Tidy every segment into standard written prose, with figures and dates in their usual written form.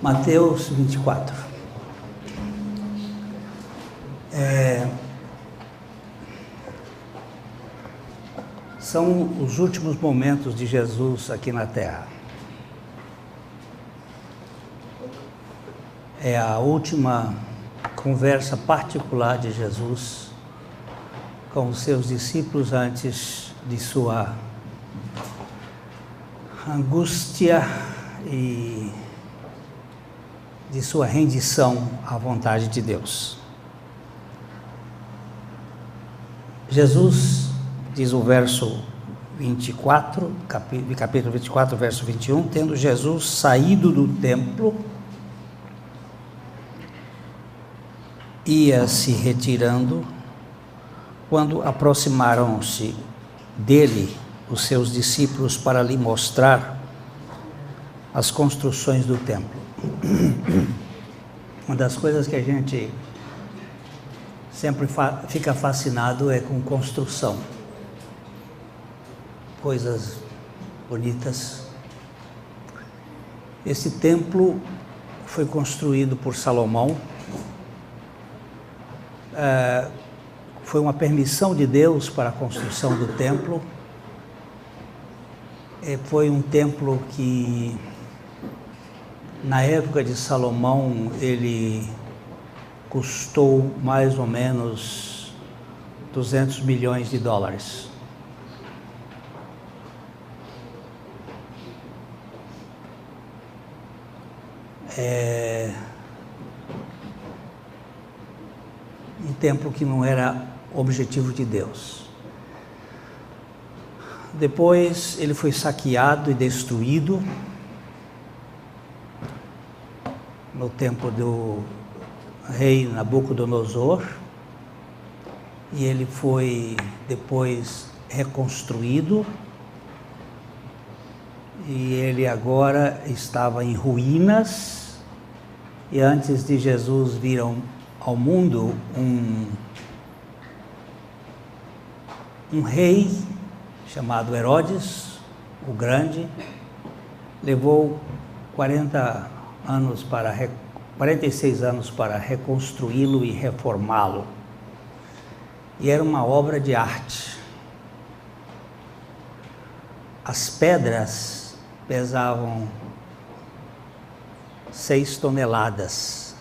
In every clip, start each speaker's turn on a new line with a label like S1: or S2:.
S1: Mateus 24. São os últimos momentos de Jesus aqui na Terra. É a última conversa particular de Jesus com os seus discípulos antes de sua angústia e de sua rendição à vontade de Deus. Jesus, diz o verso 24, capítulo 24, verso 21, tendo Jesus saído do templo, ia se retirando, quando aproximaram-se dele os seus discípulos para lhe mostrar as construções do templo. Uma das coisas que a gente sempre fica fascinado é com construção. Coisas bonitas. Esse templo foi construído por Salomão. Foi uma permissão de Deus para a construção do templo. Foi um templo que, na época de Salomão, ele custou mais ou menos 200 milhões de dólares. Um templo que não era objetivo de Deus. Depois ele foi saqueado e destruído no tempo do rei Nabucodonosor, e ele foi depois reconstruído, e ele agora estava em ruínas. E antes de Jesus vir ao mundo, um rei chamado Herodes, o Grande, levou 46 anos para reconstruí-lo e reformá-lo. E era uma obra de arte. As pedras pesavam 6 toneladas,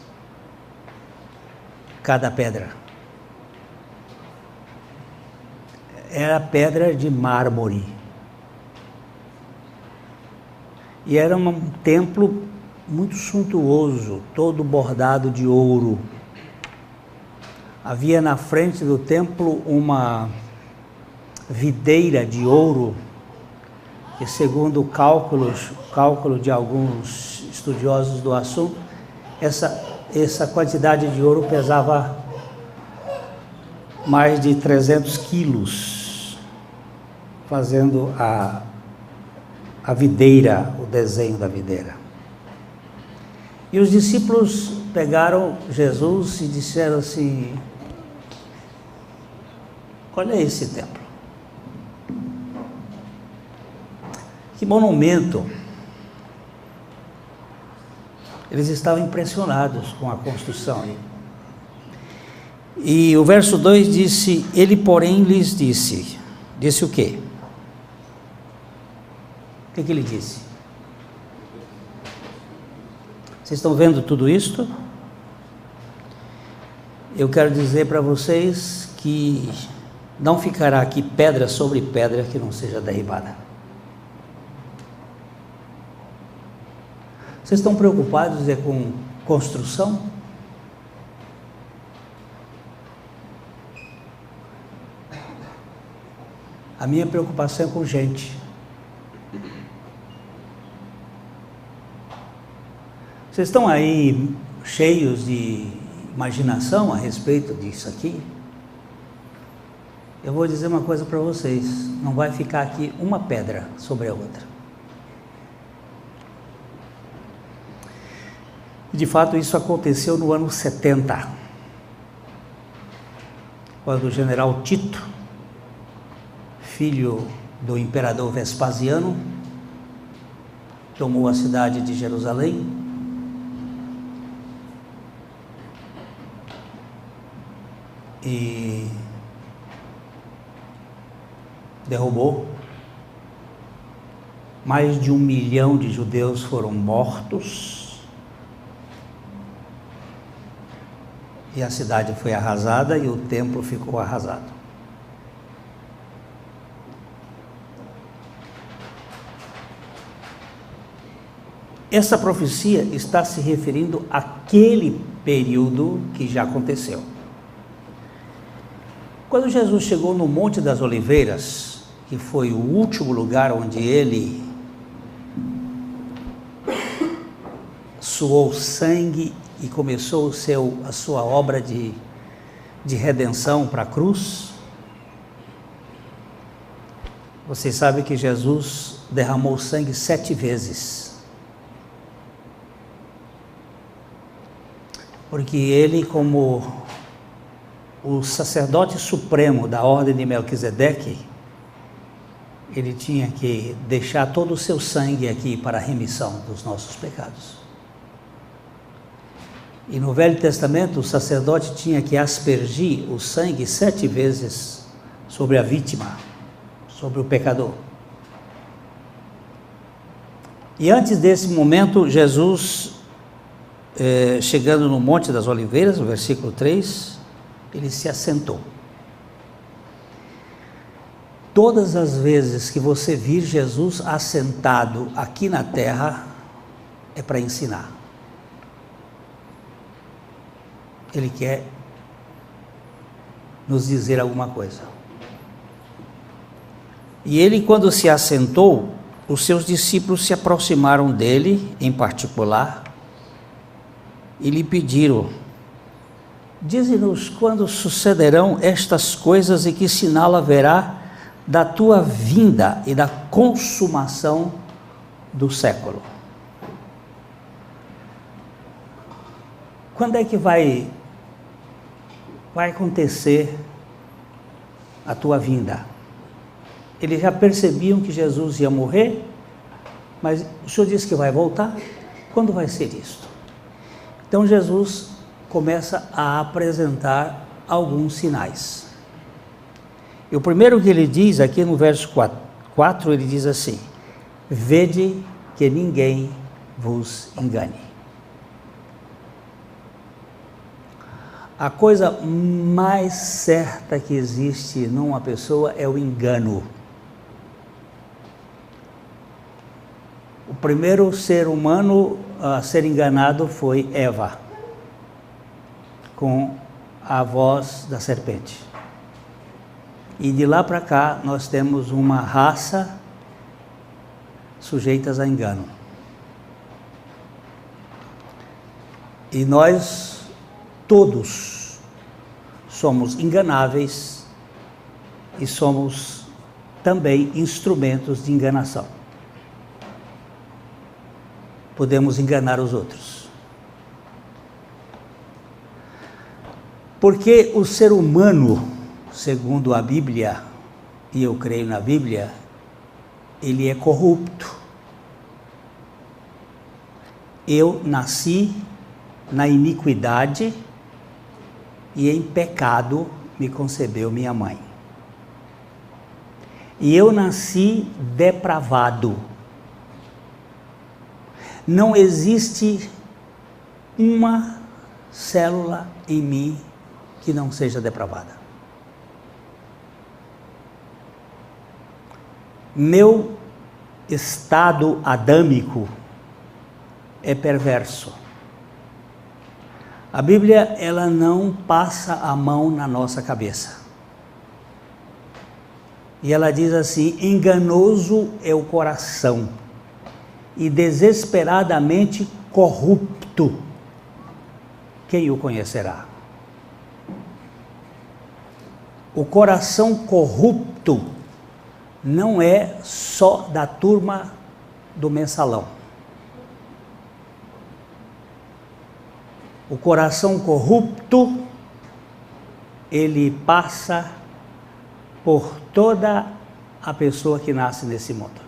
S1: cada pedra. Era pedra de mármore. E era um templo muito suntuoso, todo bordado de ouro. Havia na frente do templo uma videira de ouro, que, segundo o cálculo de alguns estudiosos do assunto, essa quantidade de ouro pesava mais de 300 quilos, fazendo a videira, o desenho da videira. E os discípulos pegaram Jesus e disseram assim: olha esse templo, que monumento. Eles estavam impressionados com a construção. E o verso 2 disse: ele, porém, lhes disse. Disse o quê? O que ele disse? Vocês estão vendo tudo isto? Eu quero dizer para vocês que não ficará aqui pedra sobre pedra que não seja derribada. Vocês estão preocupados com construção? A minha preocupação é com gente. Vocês estão aí cheios de imaginação a respeito disso aqui? Eu vou dizer uma coisa para vocês: não vai ficar aqui uma pedra sobre a outra. De fato, isso aconteceu no ano 70, quando o general Tito, filho do imperador Vespasiano, tomou a cidade de Jerusalém e derrubou. Mais de 1 milhão de judeus foram mortos e a cidade foi arrasada e o templo ficou arrasado. Essa profecia está se referindo àquele período que já aconteceu. Quando Jesus chegou no Monte das Oliveiras, que foi o último lugar onde ele suou sangue e começou a sua obra de redenção para a cruz, vocês sabem que Jesus derramou sangue 7 vezes. Porque ele, como o sacerdote supremo da ordem de Melquisedeque, ele tinha que deixar todo o seu sangue aqui para a remissão dos nossos pecados. E no Velho Testamento, o sacerdote tinha que aspergir o sangue 7 vezes sobre a vítima, sobre o pecador. E antes desse momento, Jesus, chegando no Monte das Oliveiras, no versículo 3, ele se assentou. Todas as vezes que você vir Jesus assentado aqui na terra, é para ensinar. Ele quer nos dizer alguma coisa. E ele, quando se assentou, os seus discípulos se aproximaram dele, em particular, e lhe pediram: dize-nos quando sucederão estas coisas e que sinal haverá da tua vinda e da consumação do século. Quando é que vai acontecer a tua vinda? Eles já percebiam que Jesus ia morrer, mas o Senhor disse que vai voltar. Quando vai ser isso? Então Jesus começa a apresentar alguns sinais. E o primeiro que ele diz aqui no verso 4, ele diz assim: vede que ninguém vos engane. A coisa mais certa que existe numa pessoa é o engano. O primeiro ser humano a ser enganado foi Eva, com a voz da serpente. E de lá para cá nós temos uma raça sujeitas a engano. E nós todos somos enganáveis e somos também instrumentos de enganação. Podemos enganar os outros. Porque o ser humano, segundo a Bíblia, e eu creio na Bíblia, ele é corrupto. Eu nasci na iniquidade e em pecado me concebeu minha mãe. E eu nasci depravado. Não existe uma célula em mim que não seja depravada. Meu estado adâmico é perverso. A Bíblia, ela não passa a mão na nossa cabeça. E ela diz assim: enganoso é o coração e desesperadamente corrupto, quem o conhecerá? O coração corrupto não é só da turma do mensalão. O coração corrupto, ele passa por toda a pessoa que nasce nesse mundo.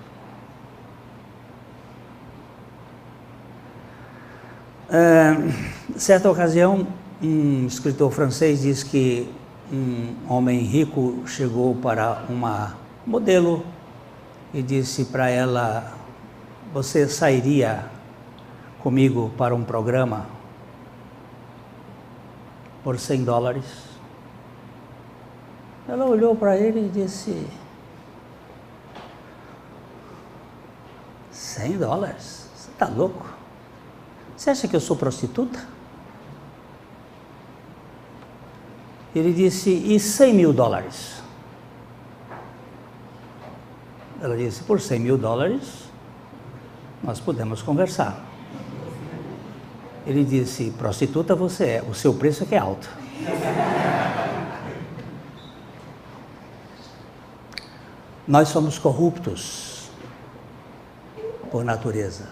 S1: Certa ocasião, um escritor francês diz que um homem rico chegou para uma modelo e disse para ela: você sairia comigo para um programa por $100? Ela olhou para ele e disse: $100? Você está louco? Você acha que eu sou prostituta? Ele disse: e $100.000? Ela disse: por $100.000 nós podemos conversar. Ele disse: prostituta você é, o seu preço é que é alto. Nós somos corruptos por natureza.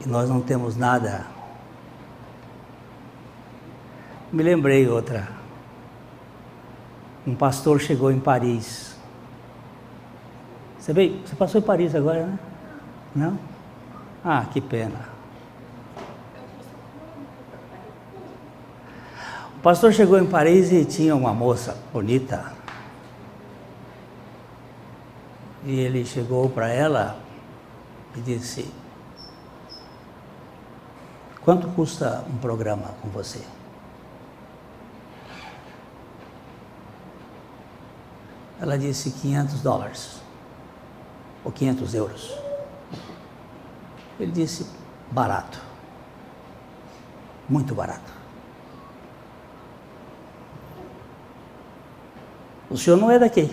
S1: E nós não temos nada. Me lembrei outra. Um pastor chegou em Paris. Você passou em Paris agora, né? Não? Ah, que pena. O pastor chegou em Paris e tinha uma moça bonita. E ele chegou para ela e disse: quanto custa um programa com você? Ela disse $500 ou €500. Ele disse: barato, muito barato. O senhor não é daqui?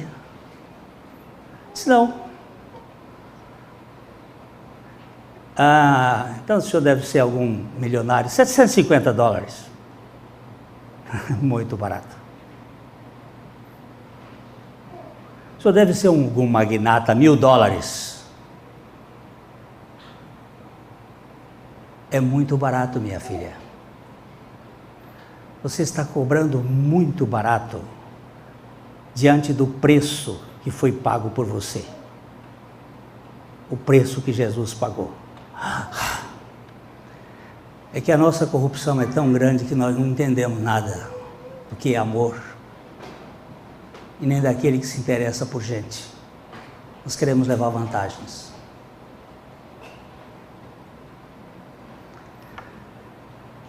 S1: Disse: não. Ah, então o senhor deve ser algum milionário. $750. Muito barato. O senhor deve ser algum magnata, $1.000. É muito barato, minha filha. Você está cobrando muito barato diante do preço que foi pago por você. O preço que Jesus pagou. É que a nossa corrupção é tão grande que nós não entendemos nada do que é amor. E nem daquele que se interessa por gente. Nós queremos levar vantagens.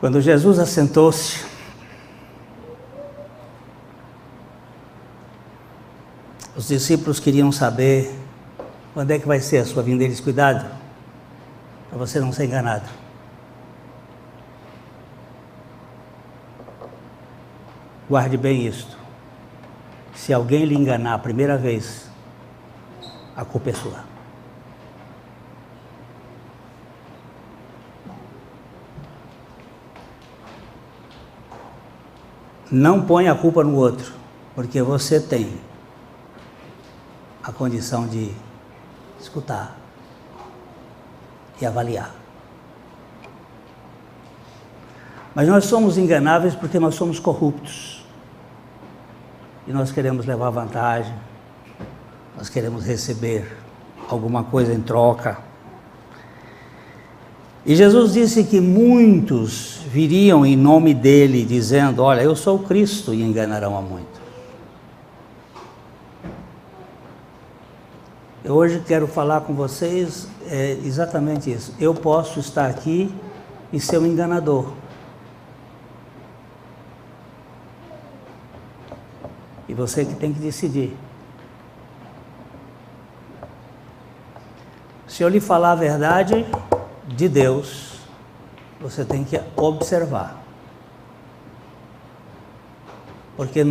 S1: Quando Jesus assentou-se, os discípulos queriam saber quando é que vai ser a sua vinda. Eles: cuidado, para você não ser enganado. Guarde bem isto. Se alguém lhe enganar a primeira vez, a culpa é sua. Não ponha a culpa no outro, porque você tem a condição de escutar e avaliar. Mas nós somos enganáveis porque nós somos corruptos. E nós queremos levar vantagem, nós queremos receber alguma coisa em troca. E Jesus disse que muitos viriam em nome dele, dizendo: olha, eu sou o Cristo, e enganarão a muitos. Eu hoje quero falar com vocês exatamente isso. Eu posso estar aqui e ser um enganador. E você que tem que decidir. Se eu lhe falar a verdade de Deus, você tem que observar. Porque eu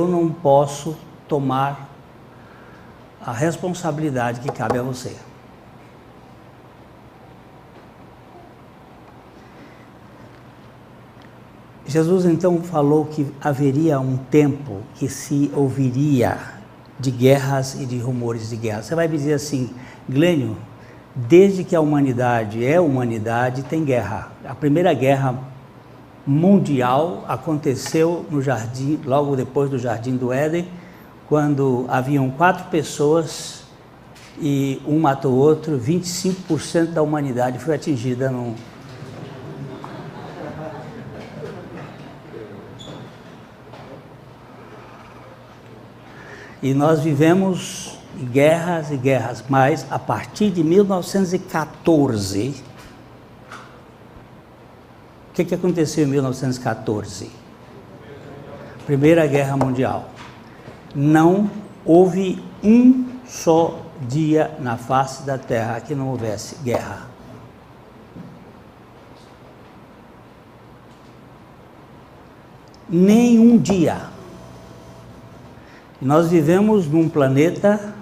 S1: não posso tomar a responsabilidade que cabe a você. Jesus então falou que haveria um tempo que se ouviria de guerras e de rumores de guerra. Você vai dizer assim: Glênio, desde que a humanidade é humanidade, tem guerra. A primeira guerra mundial aconteceu no jardim, logo depois do Jardim do Éden, quando haviam 4 pessoas e um matou o outro. 25% da humanidade foi atingida E nós vivemos guerras e guerras, mas a partir de 1914, o que aconteceu em 1914? Primeira Guerra Mundial. Não houve um só dia na face da Terra que não houvesse guerra. Nenhum dia. Nós vivemos num planeta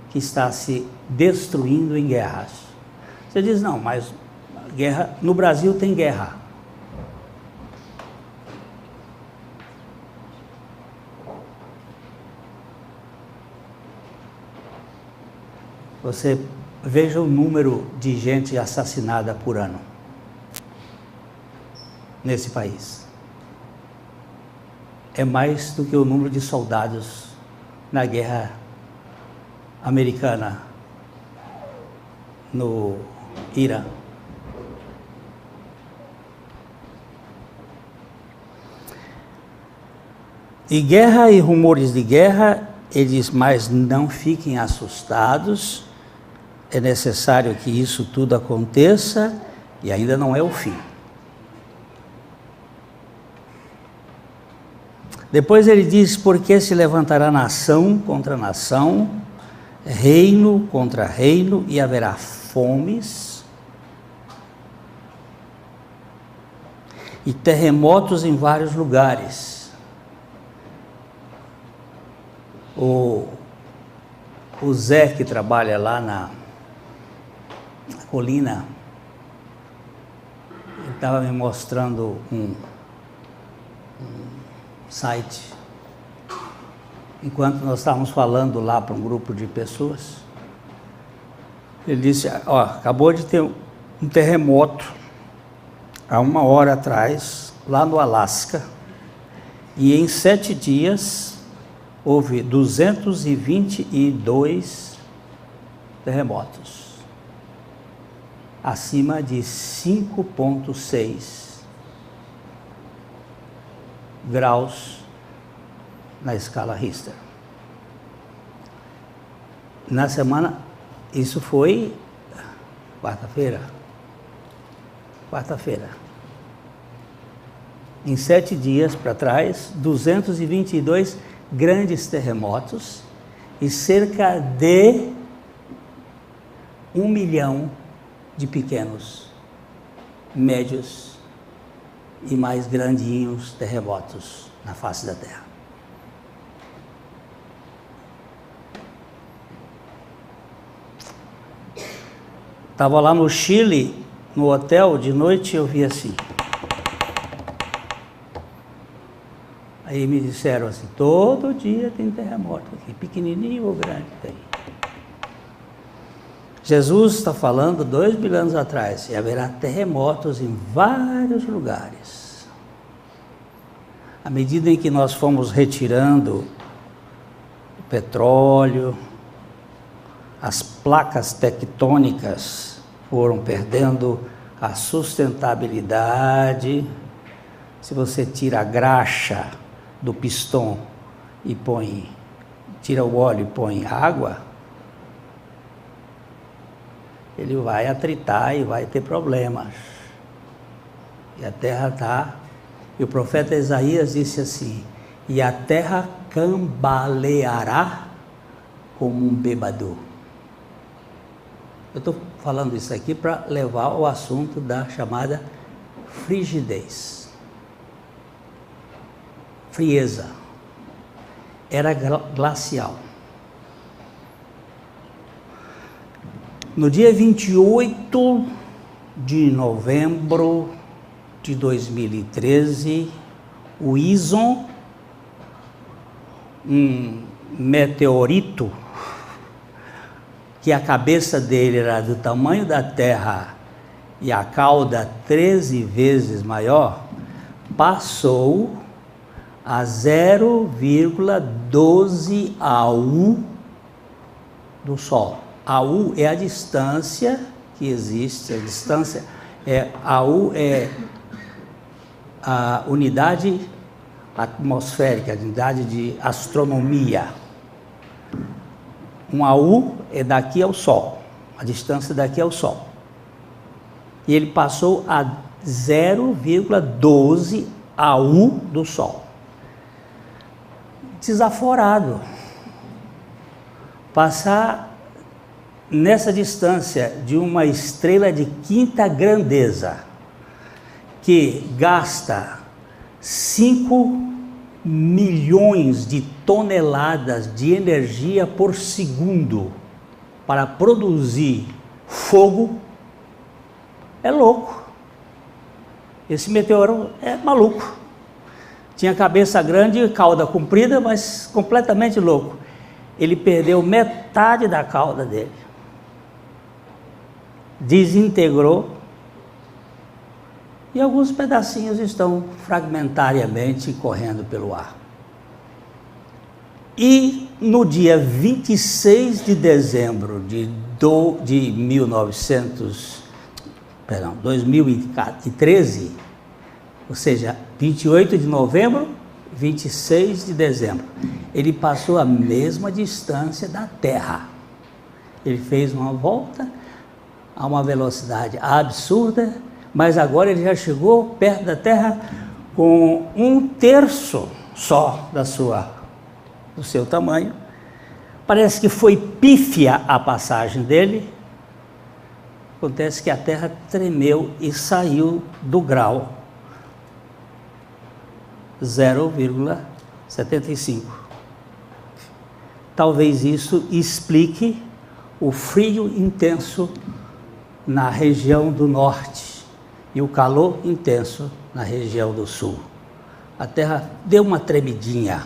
S1: que está se destruindo em guerras. Você diz, não, mas guerra, no Brasil tem guerra. Você veja o número de gente assassinada por ano nesse país. É mais do que o número de soldados na guerra americana no Irã. E guerra e rumores de guerra, eles, mas não fiquem assustados, é necessário que isso tudo aconteça e ainda não é o fim. Depois ele diz, porque se levantará nação contra nação, reino contra reino, e haverá fomes e terremotos em vários lugares. O Zé, que trabalha lá na colina, ele estava me mostrando um site, enquanto nós estávamos falando lá para um grupo de pessoas. Ele disse, ó, acabou de ter um terremoto há 1 hora atrás, lá no Alasca, e em 7 dias houve 222 terremotos, acima de 5,6 graus na escala Richter. Na semana, isso foi quarta-feira. Em 7 dias para trás, 222 grandes terremotos e cerca de 1 milhão de pequenos, médios e mais grandinhos terremotos na face da Terra. Estava lá no Chile, no hotel, de noite eu vi assim. Aí me disseram assim, todo dia tem terremoto aqui, pequenininho ou grande tem. Jesus está falando 2.000 anos atrás, e haverá terremotos em vários lugares. À medida em que nós fomos retirando o petróleo, as placas tectônicas foram perdendo a sustentabilidade. Se você tira a graxa do pistão e tira o óleo e põe água, ele vai atritar e vai ter problemas. E a terra está... E o profeta Isaías disse assim, e a terra cambaleará como um bêbado. Eu estou falando isso aqui para levar ao assunto da chamada frigidez. Frieza. Era glacial. No dia 28 de novembro de 2013, o Ison, um meteorito, que a cabeça dele era do tamanho da Terra e a cauda 13 vezes maior, passou a 0,12 AU do Sol. AU é a distância que existe, AU é a unidade atmosférica, unidade de astronomia. Um AU é daqui ao Sol, a distância daqui ao Sol. E ele passou a 0,12 AU do Sol. Desaforado. Passar nessa distância de uma estrela de quinta grandeza, que gasta 5 milhões de toneladas de energia por segundo para produzir fogo, é louco. Esse meteoro é maluco. Tinha cabeça grande e cauda comprida, mas completamente louco. Ele perdeu metade da cauda dele. Desintegrou. E alguns pedacinhos estão fragmentariamente correndo pelo ar. E no dia 26 de dezembro de 2013, ou seja, 28 de novembro, 26 de dezembro, ele passou a mesma distância da Terra. Ele fez uma volta a uma velocidade absurda, mas agora ele já chegou perto da Terra com 1/3 só do seu tamanho. Parece que foi pífia a passagem dele. Acontece que a Terra tremeu e saiu do grau 0,75. Talvez isso explique o frio intenso na região do norte e o calor intenso na região do sul. A Terra deu uma tremidinha.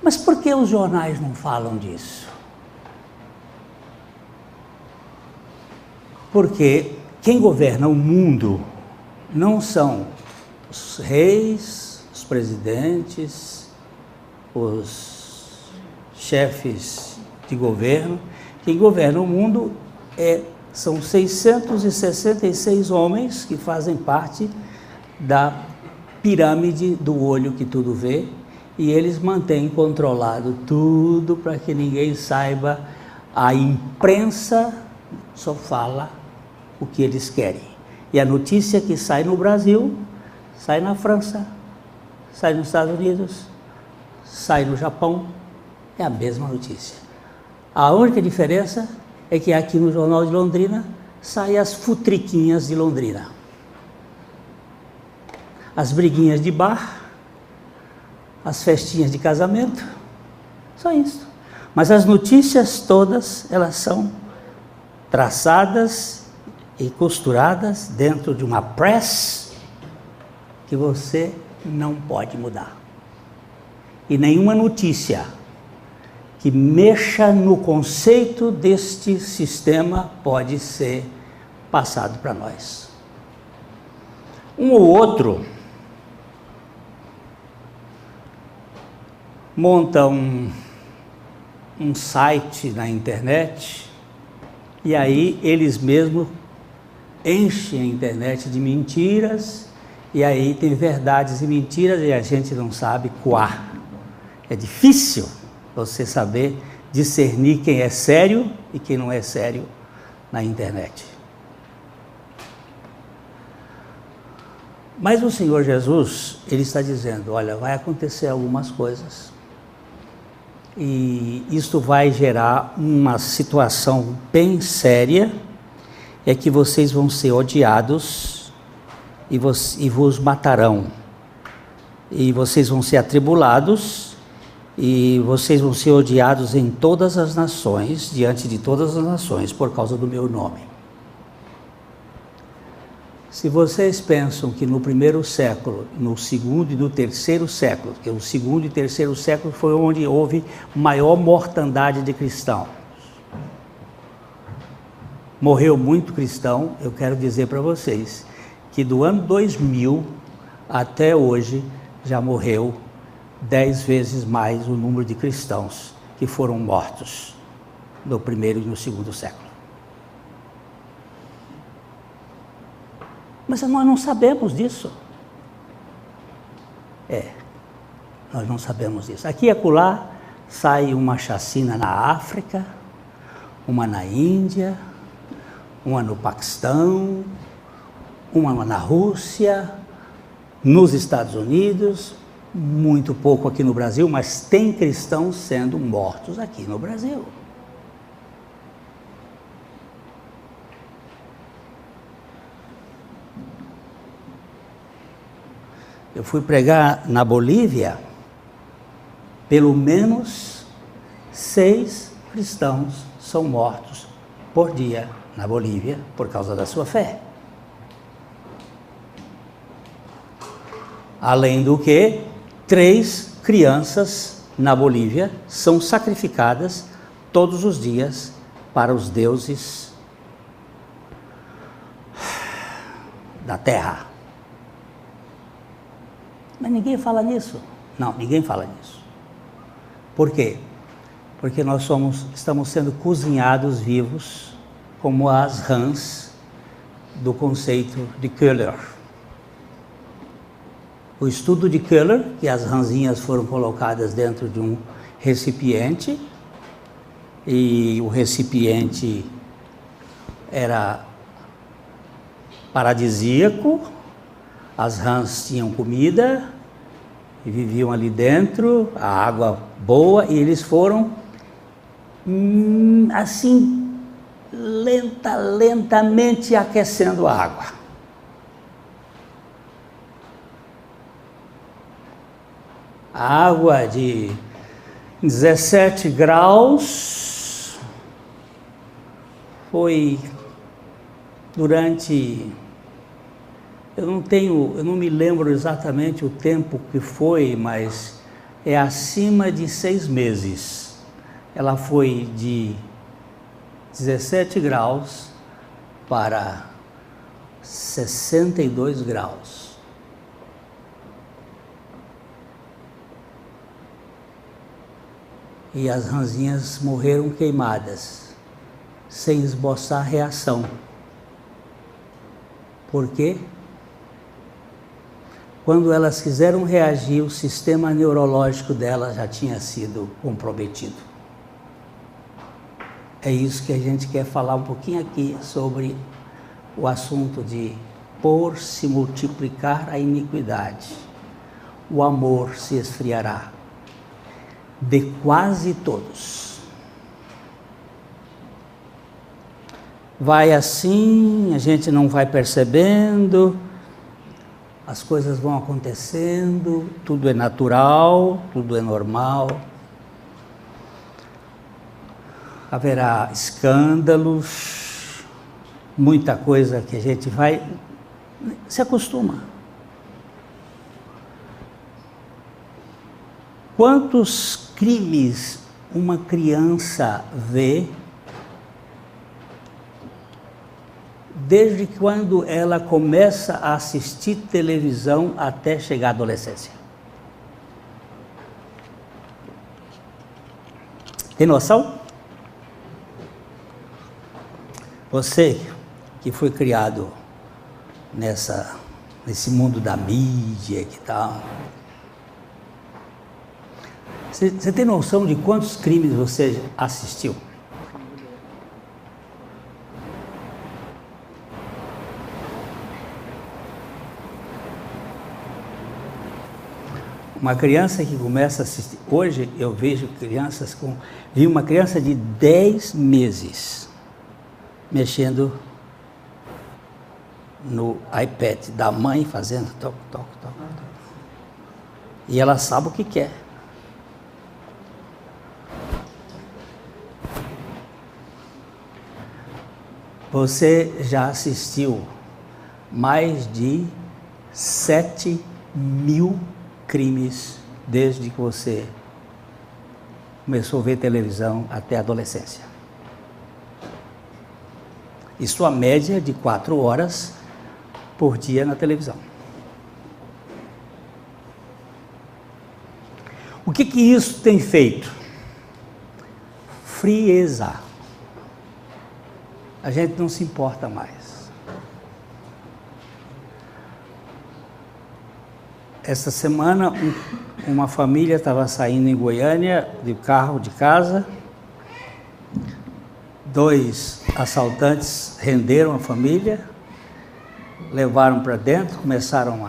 S1: Mas por que os jornais não falam disso? Porque quem governa o mundo não são os reis, os presidentes, os chefes de governo. Quem governa o mundo são 666 homens que fazem parte da pirâmide do olho que tudo vê, e eles mantêm controlado tudo para que ninguém saiba. A imprensa só fala o que eles querem. E a notícia que sai no Brasil, sai na França, sai nos Estados Unidos, sai no Japão, é a mesma notícia. A única diferença é que aqui no Jornal de Londrina saem as futriquinhas de Londrina. As briguinhas de bar, as festinhas de casamento, só isso. Mas as notícias todas, elas são traçadas e costuradas dentro de uma press que você não pode mudar. E nenhuma notícia que mexa no conceito deste sistema pode ser passado para nós. Um ou outro monta um site na internet e aí eles mesmos enchem a internet de mentiras, e aí tem verdades e mentiras e a gente não sabe qual. É difícil você saber discernir quem é sério e quem não é sério na internet. Mas o Senhor Jesus, Ele está dizendo, olha, vai acontecer algumas coisas e isto vai gerar uma situação bem séria, é que vocês vão ser odiados e vos matarão, e vocês vão ser atribulados, e vocês vão ser odiados em todas as nações, diante de todas as nações, por causa do meu nome. Se vocês pensam que no primeiro século, no segundo e no terceiro século, que o segundo e terceiro século foi onde houve maior mortandade de cristãos, morreu muito cristão, eu quero dizer para vocês que do ano 2000 até hoje já morreu 10 vezes mais o número de cristãos que foram mortos no primeiro e no segundo século. Mas nós não sabemos disso. Nós não sabemos isso. Aqui e acolá sai uma chacina na África, uma na Índia, uma no Paquistão, uma na Rússia, nos Estados Unidos, muito pouco aqui no Brasil, mas tem cristãos sendo mortos aqui no Brasil. Eu fui pregar na Bolívia, pelo menos 6 cristãos são mortos por dia na Bolívia por causa da sua fé. Além do que, 3 crianças na Bolívia são sacrificadas todos os dias para os deuses da terra. Mas ninguém fala nisso. Não, ninguém fala nisso. Por quê? Porque nós estamos sendo cozinhados vivos como as rãs do conceito de Köhler. O estudo de Köhler, que as rãzinhas foram colocadas dentro de um recipiente, e o recipiente era paradisíaco, as rãs tinham comida e viviam ali dentro, a água boa, e eles foram assim, lentamente aquecendo a água. A água de 17 graus foi durante, eu não me lembro exatamente o tempo que foi, mas é acima de 6 meses. Ela foi de 17 graus para 62 graus. E as rãzinhas morreram queimadas, sem esboçar reação. Por quê? Quando elas quiseram reagir, o sistema neurológico delas já tinha sido comprometido. É isso que a gente quer falar um pouquinho aqui sobre o assunto de por se multiplicar a iniquidade, o amor se esfriará de quase todos. Vai assim, a gente não vai percebendo, as coisas vão acontecendo, tudo é natural, tudo é normal. Haverá escândalos, muita coisa que a gente vai se acostuma. Quantos crimes uma criança vê desde quando ela começa a assistir televisão até chegar à adolescência? Tem noção? Você que foi criado nesse mundo da mídia e tal, você tem noção de quantos crimes você assistiu? Uma criança que começa a assistir, hoje eu vejo crianças vi uma criança de 10 meses mexendo no iPad da mãe, fazendo toque, toque, toque, toque. E ela sabe o que quer. Você já assistiu mais de 7.000 crimes desde que você começou a ver televisão até a adolescência. Isso a média de 4 horas por dia na televisão. O que isso tem feito? Frieza. A gente não se importa mais. Esta semana, uma família estava saindo em Goiânia, de carro de casa. 2 assaltantes renderam a família, levaram para dentro, começaram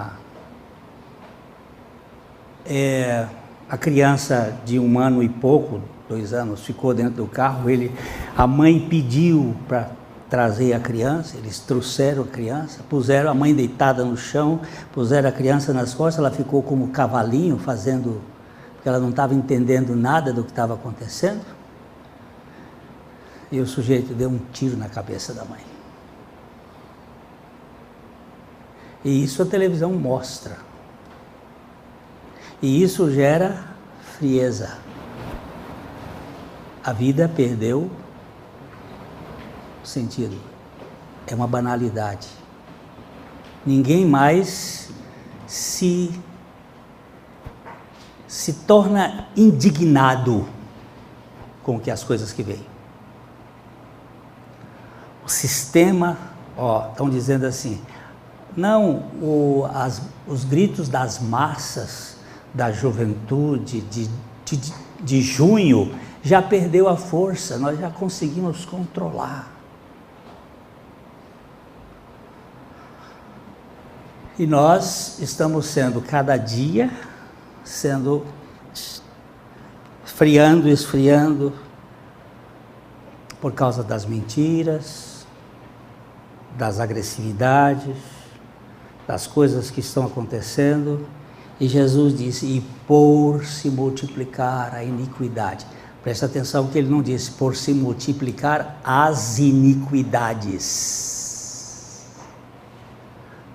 S1: a criança de 1 ano e pouco, 2 anos, ficou dentro do carro. A mãe pediu para trazer a criança, eles trouxeram a criança, puseram a mãe deitada no chão, puseram a criança nas costas, ela ficou como cavalinho porque ela não estava entendendo nada do que estava acontecendo. E o sujeito deu um tiro na cabeça da mãe. E isso a televisão mostra. E isso gera frieza. A vida perdeu o sentido. É uma banalidade. Ninguém mais se torna indignado com as coisas que vêm. O sistema, estão dizendo assim, não, os gritos das massas, da juventude, de junho, já perdeu a força, nós já conseguimos controlar. E nós estamos sendo, cada dia, esfriando, por causa das mentiras, das agressividades, das coisas que estão acontecendo. E Jesus disse, e por se multiplicar a iniquidade. Presta atenção que ele não disse, por se multiplicar as iniquidades,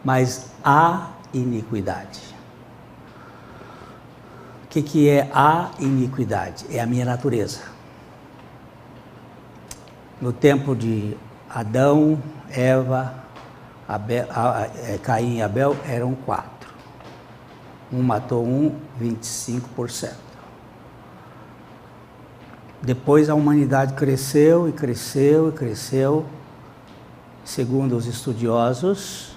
S1: mas a iniquidade. O que é a iniquidade? É a minha natureza. No tempo de Adão, Eva, Caim e Abel, eram 4. Um matou 25%. Depois a humanidade cresceu. Segundo os estudiosos,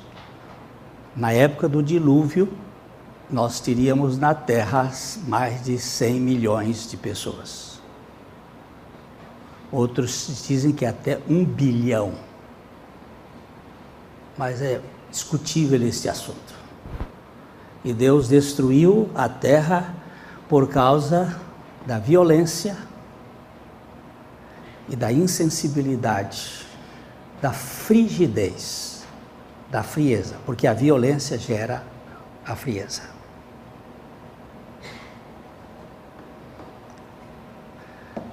S1: na época do dilúvio, nós teríamos na Terra mais de 100 milhões de pessoas. Outros dizem que até 1 bilhão. Mas é discutível esse assunto. E Deus destruiu a terra por causa da violência e da insensibilidade, da frigidez, da frieza, porque a violência gera a frieza.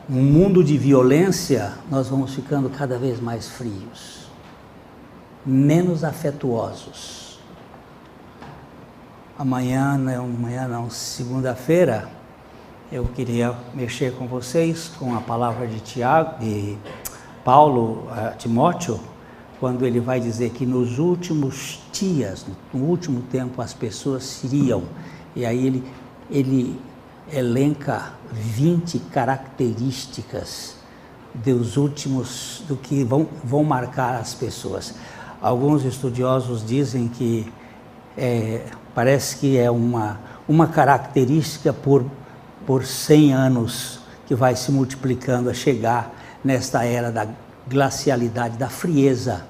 S1: Num mundo de violência, nós vamos ficando cada vez mais frios, menos afetuosos. Amanhã não, segunda-feira, eu queria mexer com vocês com a palavra de Paulo a Timóteo, quando ele vai dizer que nos últimos dias, no último tempo, as pessoas seriam, e aí ele elenca 20 características do que vão marcar as pessoas. Alguns estudiosos dizem que parece que é uma característica por 100 anos que vai se multiplicando a chegar nesta era da glacialidade, da frieza.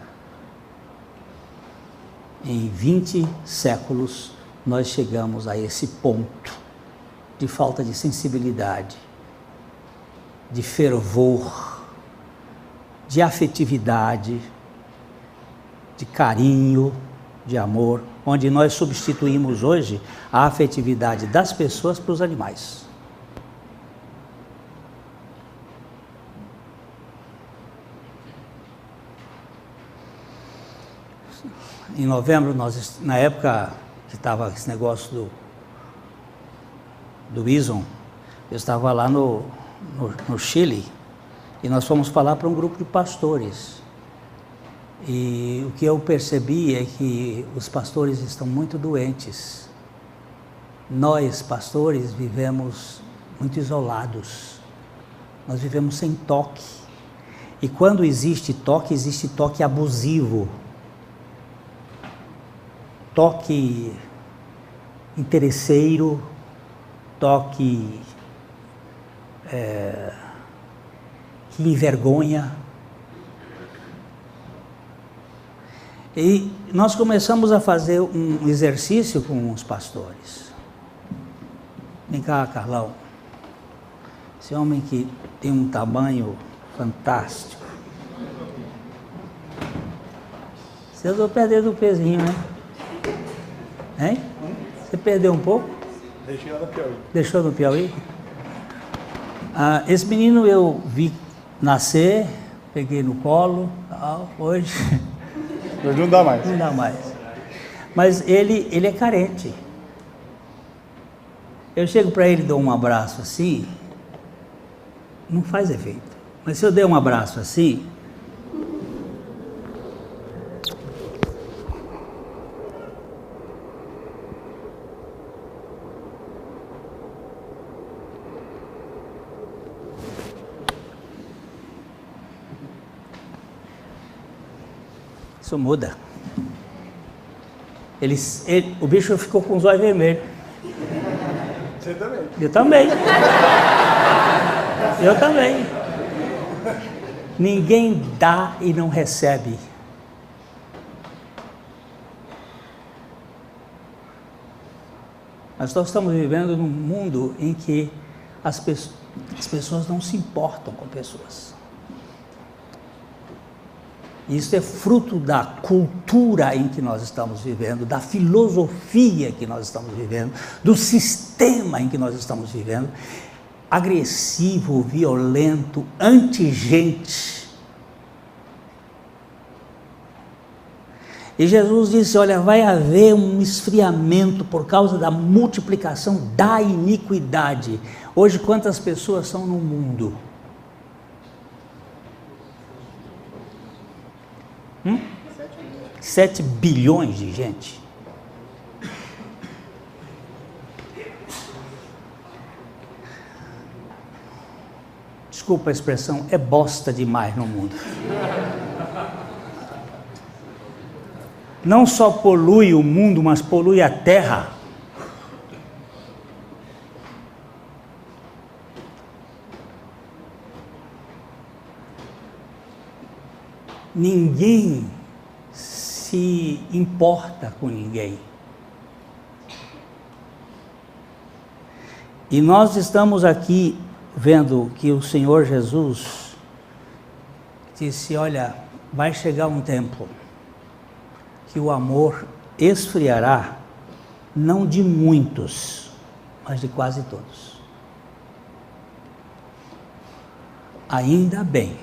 S1: Em 20 séculos nós chegamos a esse ponto de falta de sensibilidade, de fervor, de afetividade, de carinho, de amor, onde nós substituímos hoje a afetividade das pessoas para os animais. Em novembro, na época que estava esse negócio do Bison, eu estava lá no Chile, e nós fomos falar para um grupo de pastores. E o que eu percebi é que os pastores estão muito doentes. Nós, pastores, vivemos muito isolados. Nós vivemos sem toque. E quando existe toque abusivo. Toque interesseiro, toque que envergonha. E nós começamos a fazer um exercício com os pastores. Vem cá, Carlão. Esse homem que tem um tamanho fantástico. Você andou perdendo o pezinho, né? Hein? Você perdeu um pouco?
S2: Deixei lá no Piauí.
S1: Deixou no Piauí? Esse menino eu vi nascer, peguei no colo, tal, hoje...
S2: Hoje não dá mais.
S1: Não dá mais. Mas ele é carente. Eu chego para ele e dou um abraço assim, não faz efeito. Mas se eu der um abraço assim, isso muda. O bicho ficou com os olhos vermelhos.
S2: Você também.
S1: Eu também. Eu também. Ninguém dá e não recebe. Mas nós estamos vivendo num mundo em que as pessoas não se importam com pessoas. Isso é fruto da cultura em que nós estamos vivendo, da filosofia que nós estamos vivendo, do sistema em que nós estamos vivendo, agressivo, violento, anti-gente. E Jesus disse, olha, vai haver um esfriamento por causa da multiplicação da iniquidade. Hoje, quantas pessoas são no mundo? 7 bilhões de gente. Desculpa a expressão, é bosta demais no mundo. Não só polui o mundo, mas polui a terra. Ninguém se importa com ninguém. E nós estamos aqui vendo que o Senhor Jesus disse, olha, vai chegar um tempo que o amor esfriará, não de muitos, mas de quase todos. Ainda bem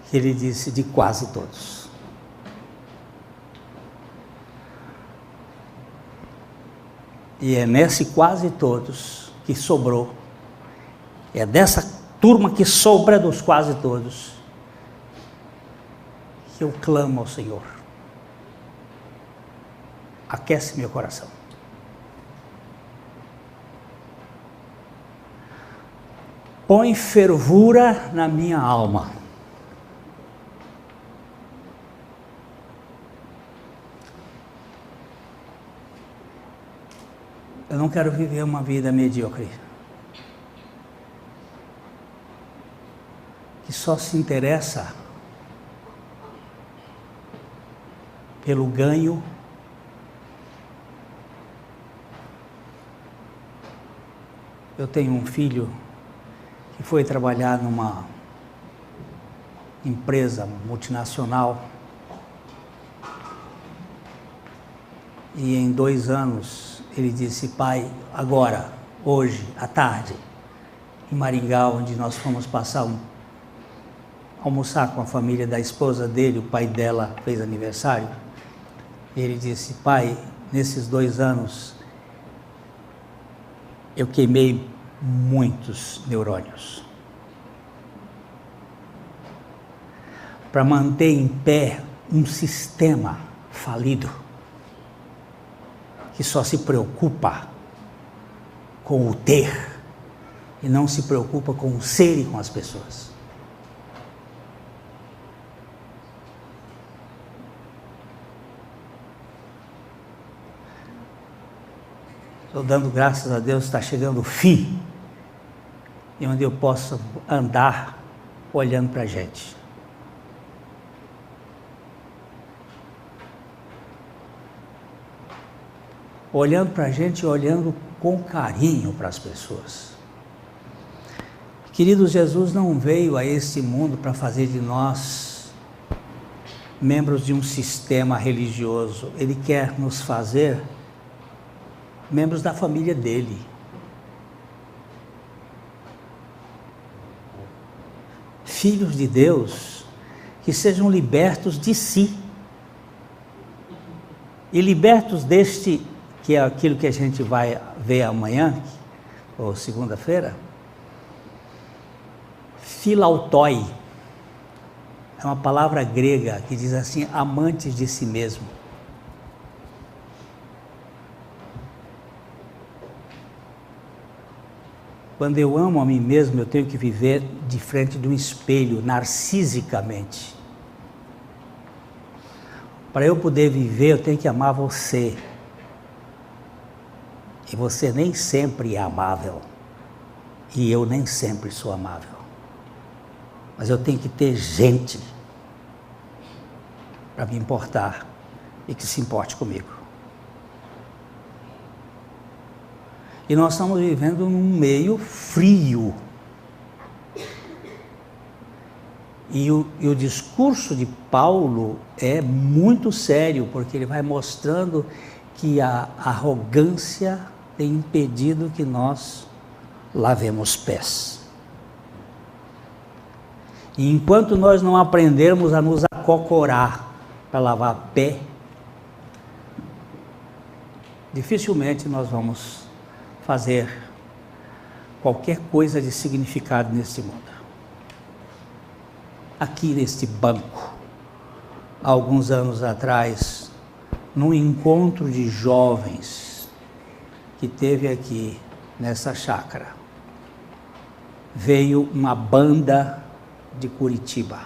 S1: que ele disse de quase todos. E é nesse quase todos que sobrou, é dessa turma que sobra dos quase todos, que eu clamo ao Senhor. Aquece meu coração. Põe fervura na minha alma. Eu não quero viver uma vida medíocre, que só se interessa pelo ganho, eu tenho um filho que foi trabalhar numa empresa multinacional e em 2 anos ele disse, pai, agora, hoje, à tarde, em Maringá, onde nós fomos almoçar com a família da esposa dele, o pai dela fez aniversário, ele disse, pai, nesses 2 anos, eu queimei muitos neurônios. Para manter em pé um sistema falido, que só se preocupa com o ter e não se preocupa com o ser e com as pessoas. Estou dando graças a Deus, está chegando o fim, e onde eu posso andar olhando para a gente. Olhando para a gente, olhando com carinho para as pessoas. Queridos, Jesus não veio a este mundo para fazer de nós membros de um sistema religioso. Ele quer nos fazer membros da família dele. Filhos de Deus que sejam libertos de si. E libertos deste, que é aquilo que a gente vai ver amanhã, ou segunda-feira, philautoi. É uma palavra grega que diz assim, amantes de si mesmo. Quando eu amo a mim mesmo, eu tenho que viver de frente de um espelho, narcisicamente. Para eu poder viver, eu tenho que amar você. E você nem sempre é amável. E eu nem sempre sou amável. Mas eu tenho que ter gente para me importar e que se importe comigo. E nós estamos vivendo num meio frio. E o discurso de Paulo é muito sério, porque ele vai mostrando que a arrogância tem impedido que nós lavemos pés. E enquanto nós não aprendermos a nos acocorar para lavar pé, dificilmente nós vamos fazer qualquer coisa de significado neste mundo. Aqui neste banco, há alguns anos atrás, num encontro de jovens que teve aqui nessa chácara, veio uma banda de Curitiba.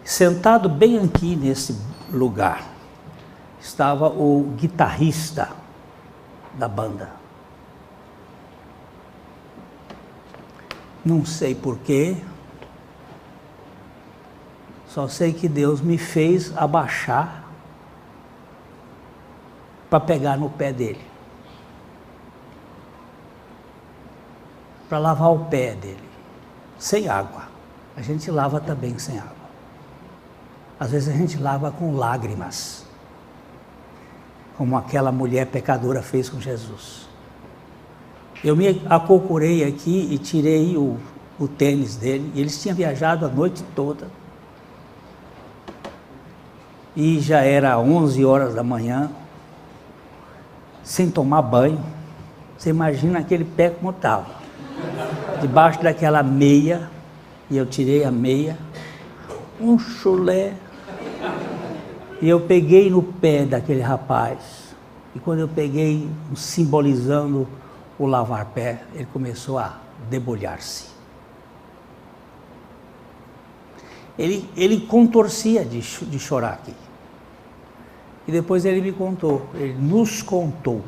S1: Sentado bem aqui nesse lugar, estava o guitarrista da banda. Não sei porquê, só sei que Deus me fez abaixar para pegar no pé dele, para lavar o pé dele, sem água. A gente lava também sem água. Às vezes a gente lava com lágrimas, como aquela mulher pecadora fez com Jesus. Eu me acocorei aqui e tirei o tênis dele, e eles tinham viajado a noite toda, e já era 11 horas da manhã, sem tomar banho. Você imagina aquele pé como estava, debaixo daquela meia, e eu tirei a meia, um chulé, e eu peguei no pé daquele rapaz, e quando eu peguei, simbolizando o lavar pé, ele começou a debulhar-se. Ele contorcia de chorar aqui. E depois ele me contou, ele nos contou,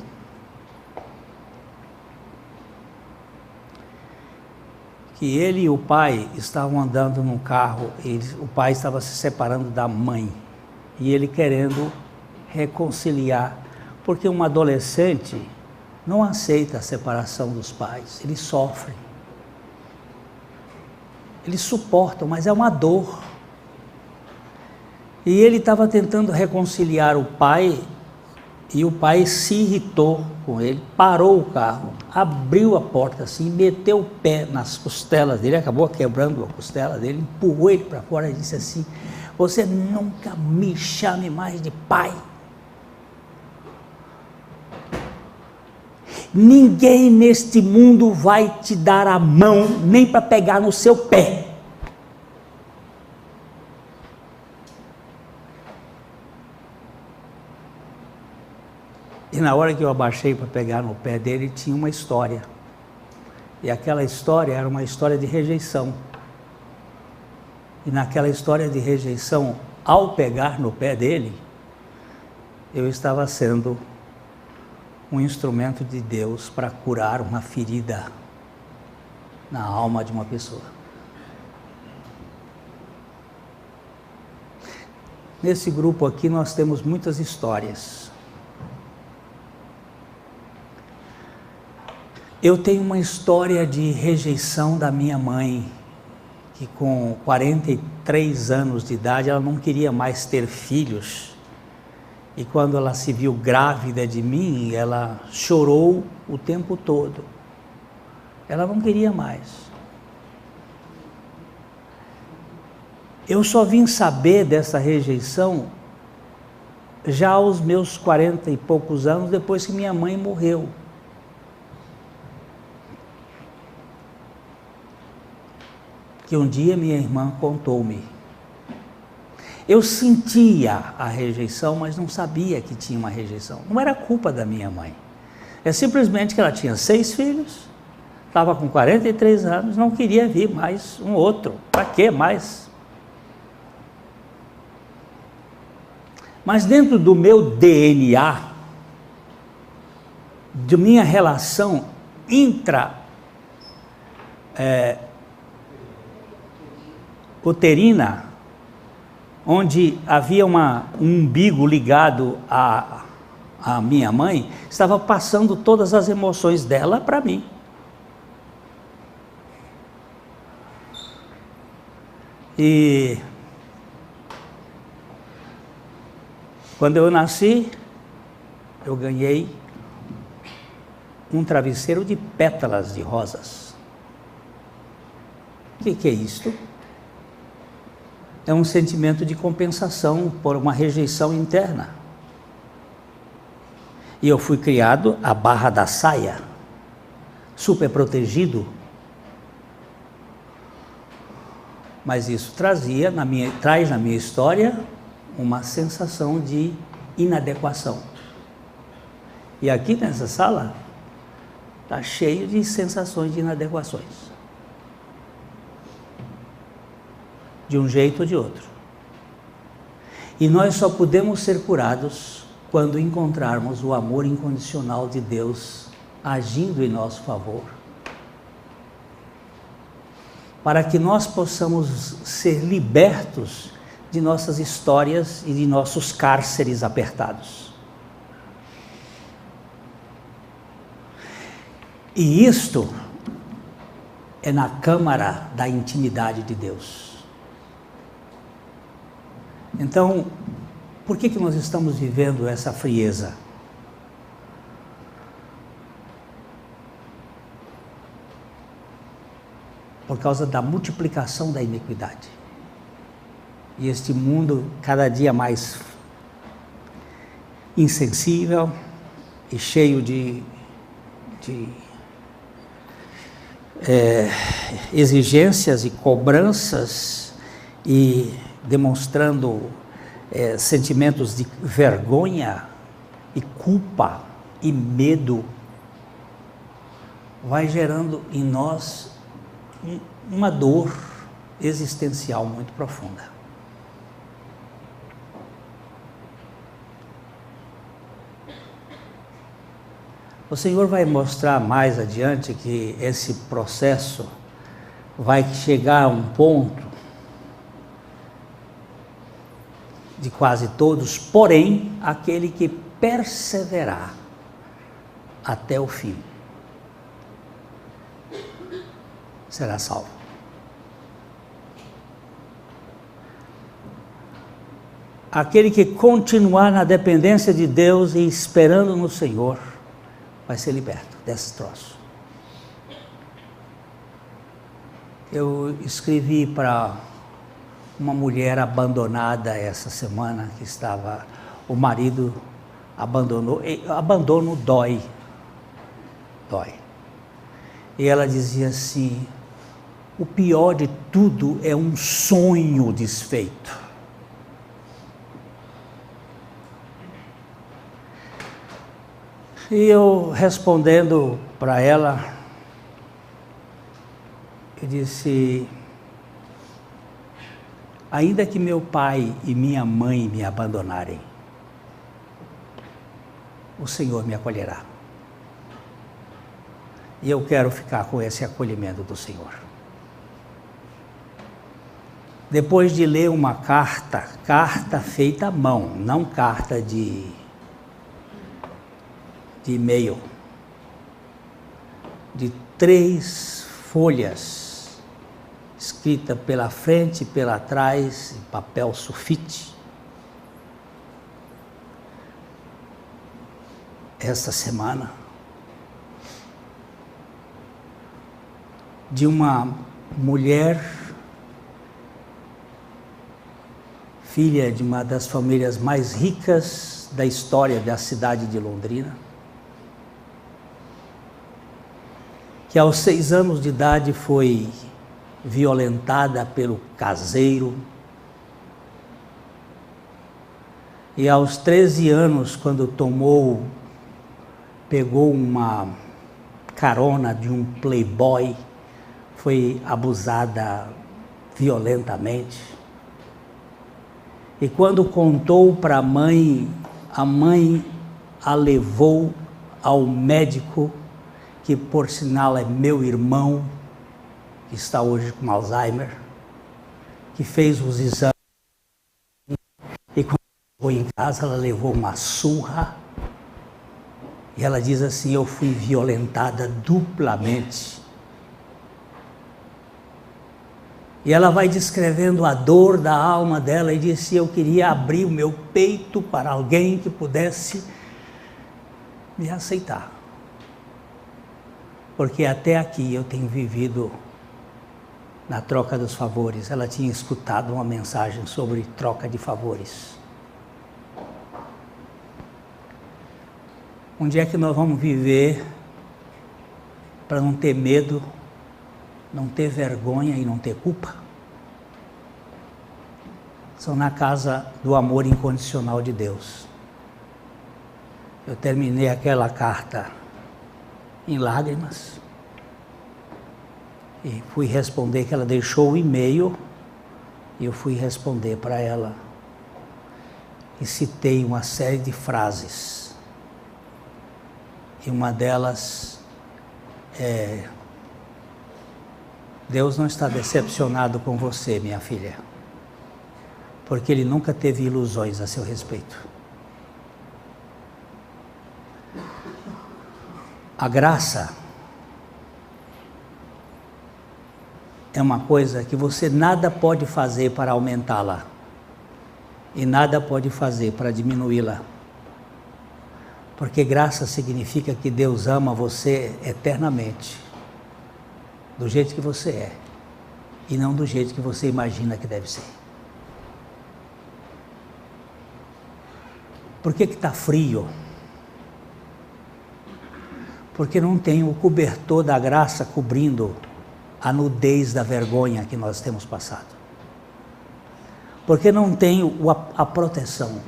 S1: que ele e o pai estavam andando num carro, o pai estava se separando da mãe, e ele querendo reconciliar, porque um adolescente não aceita a separação dos pais, eles sofrem, eles suportam, mas é uma dor. E ele estava tentando reconciliar o pai, e o pai se irritou com ele, parou o carro, abriu a porta assim, meteu o pé nas costelas dele, acabou quebrando a costela dele, empurrou ele para fora e disse assim: você nunca me chame mais de pai. Ninguém neste mundo vai te dar a mão, nem para pegar no seu pé. E na hora que eu abaixei para pegar no pé dele, tinha uma história. E aquela história era uma história de rejeição. E naquela história de rejeição, ao pegar no pé dele, eu estava sendo um instrumento de Deus para curar uma ferida na alma de uma pessoa. Nesse grupo aqui nós temos muitas histórias. Eu tenho uma história de rejeição da minha mãe, que com 43 anos de idade ela não queria mais ter filhos. E quando ela se viu grávida de mim, ela chorou o tempo todo. Ela não queria mais. Eu só vim saber dessa rejeição já aos meus 40 e poucos anos, depois que minha mãe morreu. Que um dia minha irmã contou-me. Eu sentia a rejeição, mas não sabia que tinha uma rejeição. Não era culpa da minha mãe. É simplesmente que ela tinha 6 filhos, estava com 43 anos, não queria vir mais um outro. Para que mais? Mas dentro do meu DNA, de minha relação uterina, onde havia um umbigo ligado à minha mãe, estava passando todas as emoções dela para mim. E quando eu nasci, eu ganhei um travesseiro de pétalas de rosas. O que é isto? É um sentimento de compensação por uma rejeição interna. E eu fui criado à barra da saia, super protegido. Mas isso traz na minha história uma sensação de inadequação. E aqui nessa sala está cheio de sensações de inadequações. De um jeito ou de outro. E nós só podemos ser curados quando encontrarmos o amor incondicional de Deus agindo em nosso favor. Para que nós possamos ser libertos de nossas histórias e de nossos cárceres apertados. E isto é na câmara da intimidade de Deus. Então, por que nós estamos vivendo essa frieza? Por causa da multiplicação da iniquidade. E este mundo cada dia mais insensível e cheio de exigências e cobranças e demonstrando sentimentos de vergonha e culpa e medo, vai gerando em nós uma dor existencial muito profunda. O Senhor vai mostrar mais adiante que esse processo vai chegar a um ponto de quase todos, porém, aquele que perseverar até o fim será salvo. Aquele que continuar na dependência de Deus e esperando no Senhor vai ser liberto desse troço. Eu escrevi para uma mulher abandonada essa semana, que estava, o marido abandonou, abandono dói. E ela dizia assim: o pior de tudo é um sonho desfeito. E eu respondendo para ela, eu disse: ainda que meu pai e minha mãe me abandonarem, o Senhor me acolherá. E eu quero ficar com esse acolhimento do Senhor. Depois de ler uma carta feita à mão, não carta de e-mail, de 3 folhas, escrita pela frente e pela trás, em papel sulfite. Esta semana, de uma mulher, filha de uma das famílias mais ricas da história da cidade de Londrina, que aos 6 anos de idade foi violentada pelo caseiro, e aos 13 anos, quando pegou uma carona de um playboy, foi abusada violentamente. E quando contou para a mãe a levou ao médico, que por sinal é meu irmão, que está hoje com Alzheimer, que fez os exames, e quando chegou em casa ela levou uma surra, e ela diz assim: eu fui violentada duplamente. E ela vai descrevendo a dor da alma dela e disse: eu queria abrir o meu peito para alguém que pudesse me aceitar. Porque até aqui eu tenho vivido na troca dos favores. Ela tinha escutado uma mensagem sobre troca de favores. Onde é que nós vamos viver para não ter medo, não ter vergonha e não ter culpa? São na casa do amor incondicional de Deus. Eu terminei aquela carta em lágrimas e fui responder, que ela deixou o e-mail, e eu fui responder para ela e citei uma série de frases, e uma delas é: Deus não está decepcionado com você, minha filha, porque Ele nunca teve ilusões a seu respeito. A graça é uma coisa que você nada pode fazer para aumentá-la e nada pode fazer para diminuí-la. Porque graça significa que Deus ama você eternamente, do jeito que você é, e não do jeito que você imagina que deve ser. Por que está frio? Porque não tem o cobertor da graça cobrindo a nudez da vergonha que nós temos passado. Porque não tem a proteção.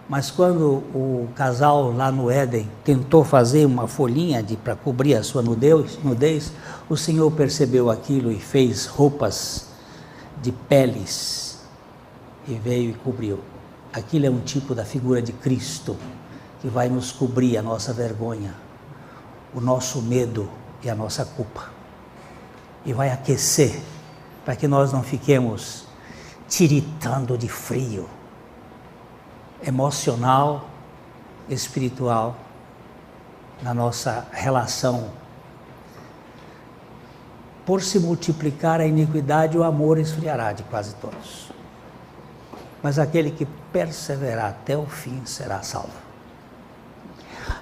S1: Mas quando o casal lá no Éden tentou fazer uma folhinha para cobrir a sua nudez, o Senhor percebeu aquilo e fez roupas de peles e veio e cobriu. Aquilo é um tipo da figura de Cristo, que vai nos cobrir a nossa vergonha, o nosso medo e a nossa culpa. E vai aquecer, para que nós não fiquemos tiritando de frio, emocional, espiritual, na nossa relação. Por se multiplicar a iniquidade, o amor esfriará de quase todos. Mas aquele que perseverar até o fim será salvo.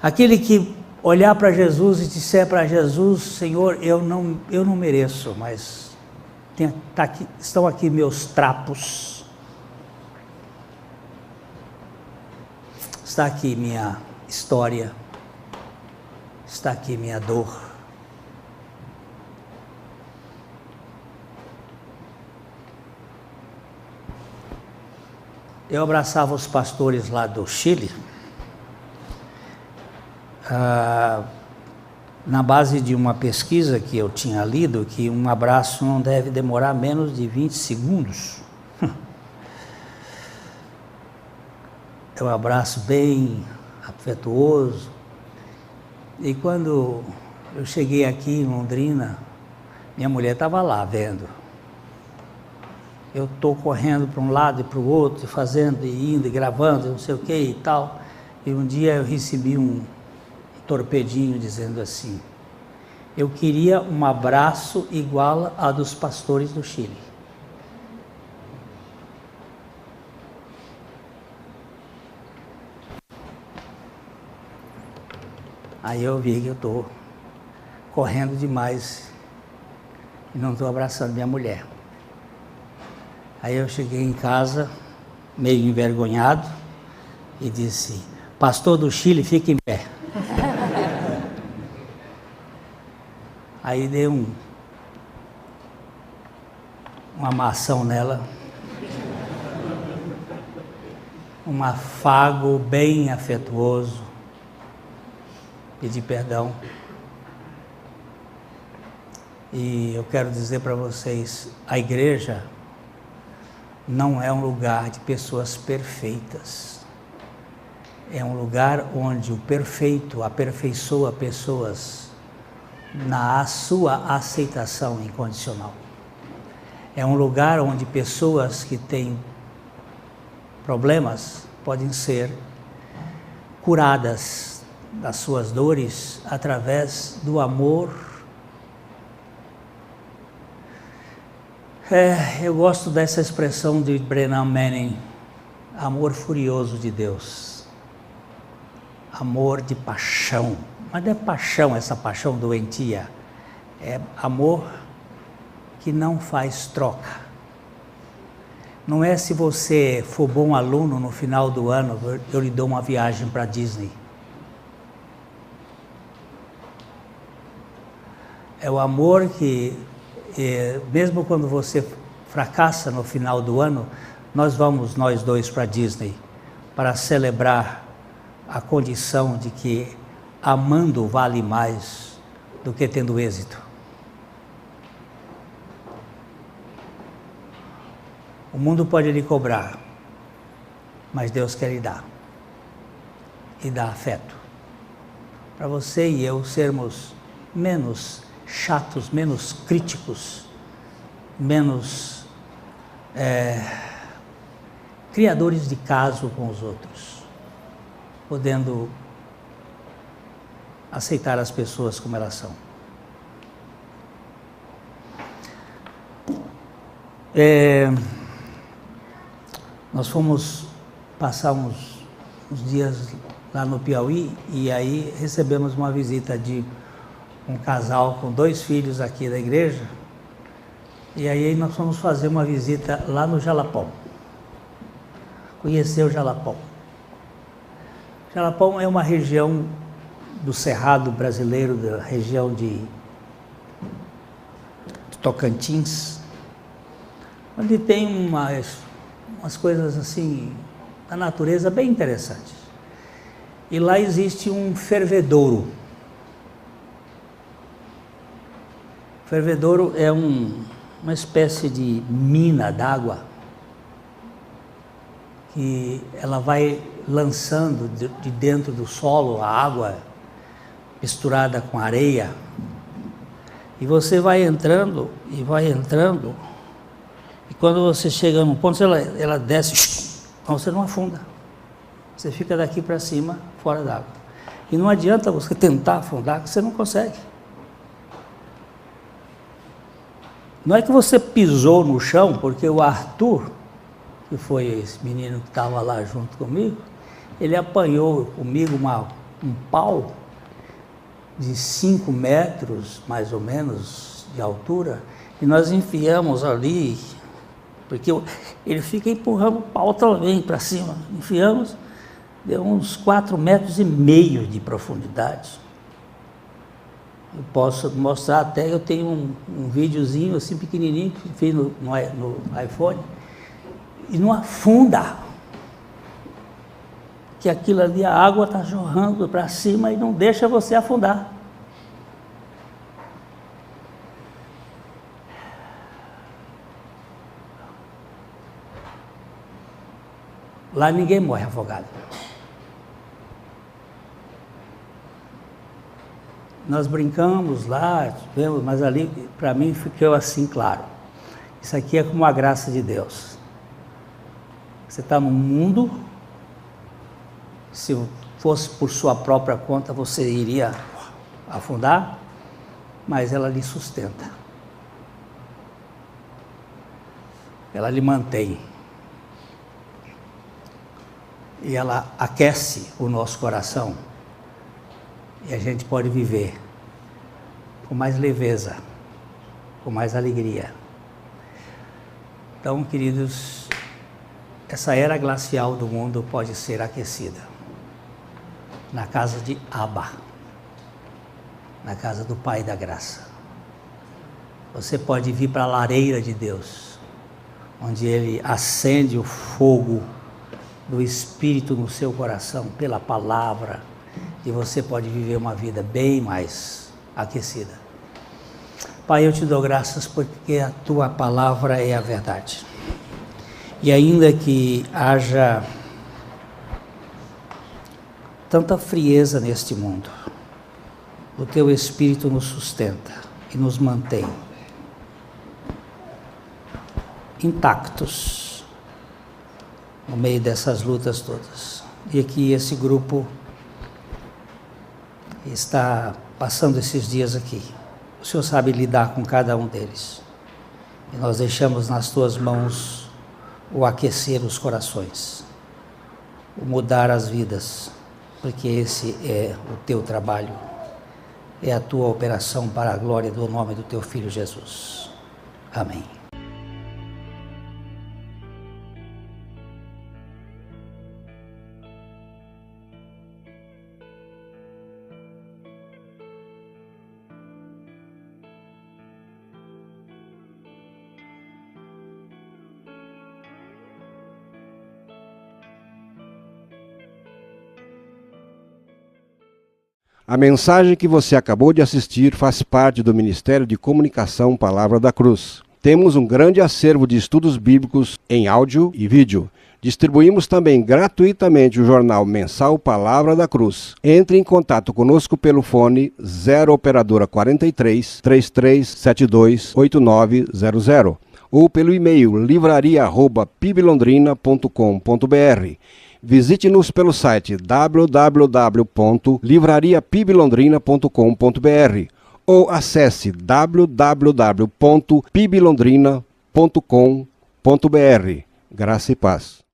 S1: Aquele que olhar para Jesus e disser para Jesus: Senhor, eu não mereço, mas estão aqui meus trapos, está aqui minha história, está aqui minha dor. Eu abraçava os pastores lá do Chile, na base de uma pesquisa que eu tinha lido, que um abraço não deve demorar menos de 20 segundos. é um abraço bem afetuoso. E quando eu cheguei aqui em Londrina, minha mulher estava lá vendo. Eu estou correndo para um lado e para o outro, fazendo e indo e gravando, não sei o que e tal. E um dia eu recebi um torpedinho dizendo assim: eu queria um abraço igual a dos pastores do Chile. Aí eu vi que eu estou correndo demais e não estou abraçando minha mulher. Aí eu cheguei em casa, meio envergonhado, e disse: pastor do Chile, fica em pé. Aí dei um amasão nela, um afago bem afetuoso, pedi perdão. E eu quero dizer para vocês, a igreja não é um lugar de pessoas perfeitas. É um lugar onde o perfeito aperfeiçoa pessoas na sua aceitação incondicional. É um lugar onde pessoas que têm problemas podem ser curadas das suas dores através do amor. Eu gosto dessa expressão de Brennan Manning, amor furioso de Deus, amor de paixão, mas não é paixão, essa paixão doentia, é amor que não faz troca. Não é se você for bom aluno no final do ano, eu lhe dou uma viagem para Disney. É o amor que mesmo quando você fracassa no final do ano, nós dois para Disney, para celebrar a condição de que amando vale mais do que tendo êxito. O mundo pode lhe cobrar, mas Deus quer lhe dar. E dá afeto. Para você e eu sermos menos chatos, menos críticos, menos criadores de caso com os outros, podendo aceitar as pessoas como elas são. Nós fomos passar uns dias lá no Piauí e aí recebemos uma visita de um casal com 2 filhos aqui da igreja, e aí nós fomos fazer uma visita lá no Jalapão, conhecer o Jalapão. Jalapão é uma região do Cerrado brasileiro, da região de Tocantins, onde tem umas coisas assim, da natureza bem interessantes. E lá existe um fervedouro. O fervedouro é uma espécie de mina d'água que ela vai lançando de dentro do solo a água misturada com areia, e você vai entrando e quando você chega num ponto ela desce, então você não afunda, você fica daqui para cima fora d'água, e não adianta você tentar afundar, que você não consegue. Não é que você pisou no chão, porque o Arthur, que foi esse menino que estava lá junto comigo, ele apanhou comigo um pau de 5 metros, mais ou menos, de altura, e nós enfiamos ali, porque ele fica empurrando o pau também para cima, enfiamos, deu uns 4,5 metros de profundidade. Eu posso mostrar até, eu tenho um videozinho assim pequenininho que fiz no iPhone, e não afunda, que aquilo ali, a água está jorrando para cima e não deixa você afundar. Lá ninguém morre afogado. Nós brincamos lá, mas ali para mim ficou assim claro. Isso aqui é como a graça de Deus. Você está no mundo, se fosse por sua própria conta você iria afundar, mas ela lhe sustenta. Ela lhe mantém. E ela aquece o nosso coração. E a gente pode viver com mais leveza, com mais alegria. Então, queridos, essa era glacial do mundo pode ser aquecida na casa de Abba, na casa do Pai da Graça. Você pode vir para a lareira de Deus, onde Ele acende o fogo do Espírito no seu coração, pela palavra, e você pode viver uma vida bem mais aquecida. Pai, eu te dou graças porque a tua palavra é a verdade. E ainda que haja tanta frieza neste mundo, o teu Espírito nos sustenta e nos mantém intactos no meio dessas lutas todas. E aqui esse grupo está passando esses dias aqui. O Senhor sabe lidar com cada um deles. E nós deixamos nas tuas mãos o aquecer os corações, o mudar as vidas, porque esse é o teu trabalho, é a tua operação para a glória do nome do teu Filho Jesus. Amém.
S3: A mensagem que você acabou de assistir faz parte do Ministério de Comunicação Palavra da Cruz. Temos um grande acervo de estudos bíblicos em áudio e vídeo. Distribuímos também gratuitamente o jornal mensal Palavra da Cruz. Entre em contato conosco pelo fone 0 operadora 43 3372 8900 ou pelo e-mail livraria@piblondrina.com.br. Visite-nos pelo site www.livrariapiblondrina.com.br ou acesse www.piblondrina.com.br. Graça e paz.